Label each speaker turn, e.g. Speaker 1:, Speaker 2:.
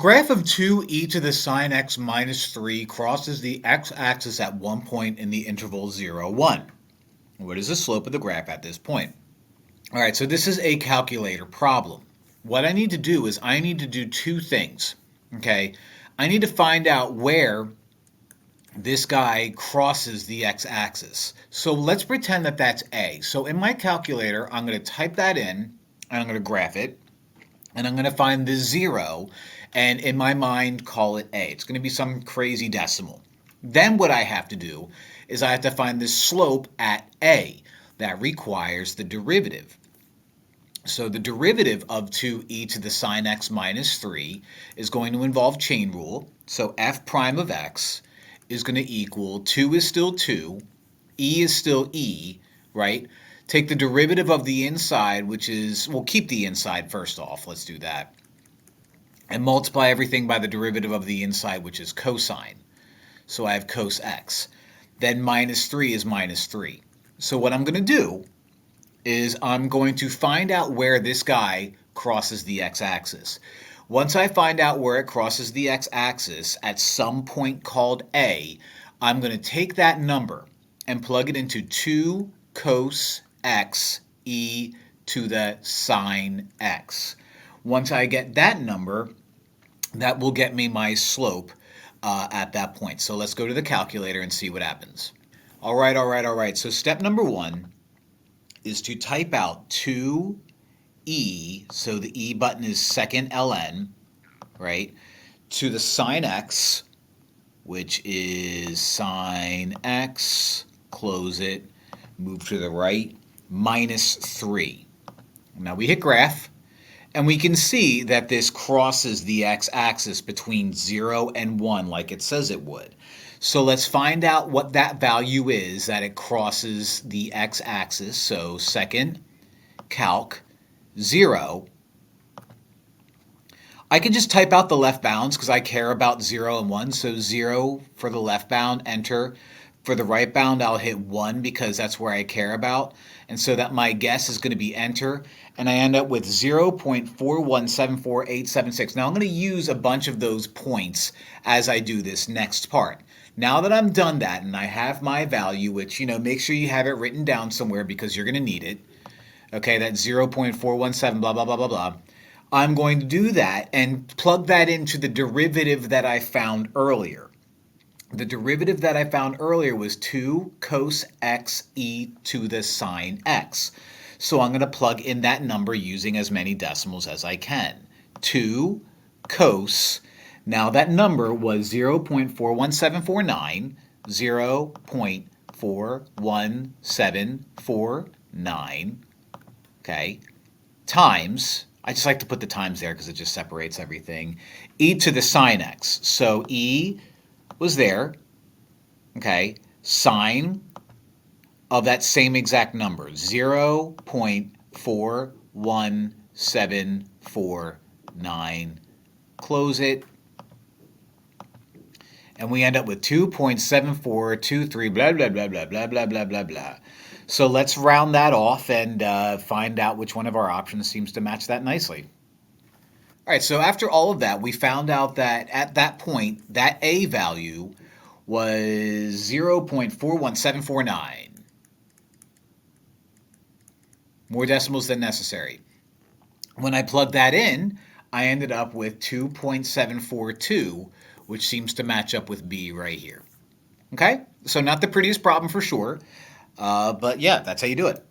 Speaker 1: graph of 2e to the sine x minus 3 crosses the x-axis at one point in the interval 0, 1. What is the slope of the graph at this point? All right, so this is a calculator problem. What I need to do is I need to do two things, okay? I need to find out where this guy crosses the x-axis. So let's pretend that that's A. So in my calculator, I'm going to type that in, and I'm going to graph it, and I'm going to find the 0, and in my mind, call it A. It's going to be some crazy decimal. Then what I have to do is I have to find the slope at A. That requires the derivative. So the derivative of 2e to the sine x minus 3 is going to involve chain rule. So f prime of x is going to equal 2 is still 2, e is still e, right? Take the derivative of the inside, which is, we'll keep the inside first off, let's do that, and multiply everything by the derivative of the inside, which is cosine. So I have cos x. Then minus 3 is minus 3. So what I'm going to do is I'm going to find out where this guy crosses the x-axis. Once I find out where it crosses the x-axis at some point called A, I'm going to take that number and plug it into 2 cos x e to the sine x. Once I get that number, that will get me my slope at that point. So let's go to the calculator and see what happens. All right. So step number 1 is to type out 2e, so the E button is second ln, right, to the sine x, which is sine x, close it, move to the right, minus 3. Now we hit graph, and we can see that this crosses the x-axis between 0 and 1 like it says it would. So let's find out what that value is that it crosses the x-axis. So second calc 0. I can just type out the left bounds because I care about 0 and 1. So 0 for the left bound, enter. For the right bound, I'll hit 1 because that's where I care about. And so that my guess is going to be enter. And I end up with 0.4174876. Now I'm going to use a bunch of those points as I do this next part. Now that I'm done that and I have my value, which, make sure you have it written down somewhere because you're going to need it. Okay, that's 0.417 blah, blah, blah, blah, blah. I'm going to do that and plug that into the derivative that I found earlier. The derivative that I found earlier was 2 cos x e to the sine x. So I'm going to plug in that number using as many decimals as I can. 2 cos. Now that number was 0.41749, 0.41749, okay, times, I just like to put the times there because it just separates everything, e to the sine x. So e was there, okay, sine of that same exact number, 0.41749, close it, and we end up with 2.7423, blah, blah, blah, blah, blah, blah, blah, blah, blah. So let's round that off and find out which one of our options seems to match that nicely. All right, so after all of that, we found out that at that point, that A value was 0.41749. More decimals than necessary. When I plugged that in, I ended up with 2.742, which seems to match up with B right here. Okay, so not the prettiest problem for sure, but yeah, that's how you do it.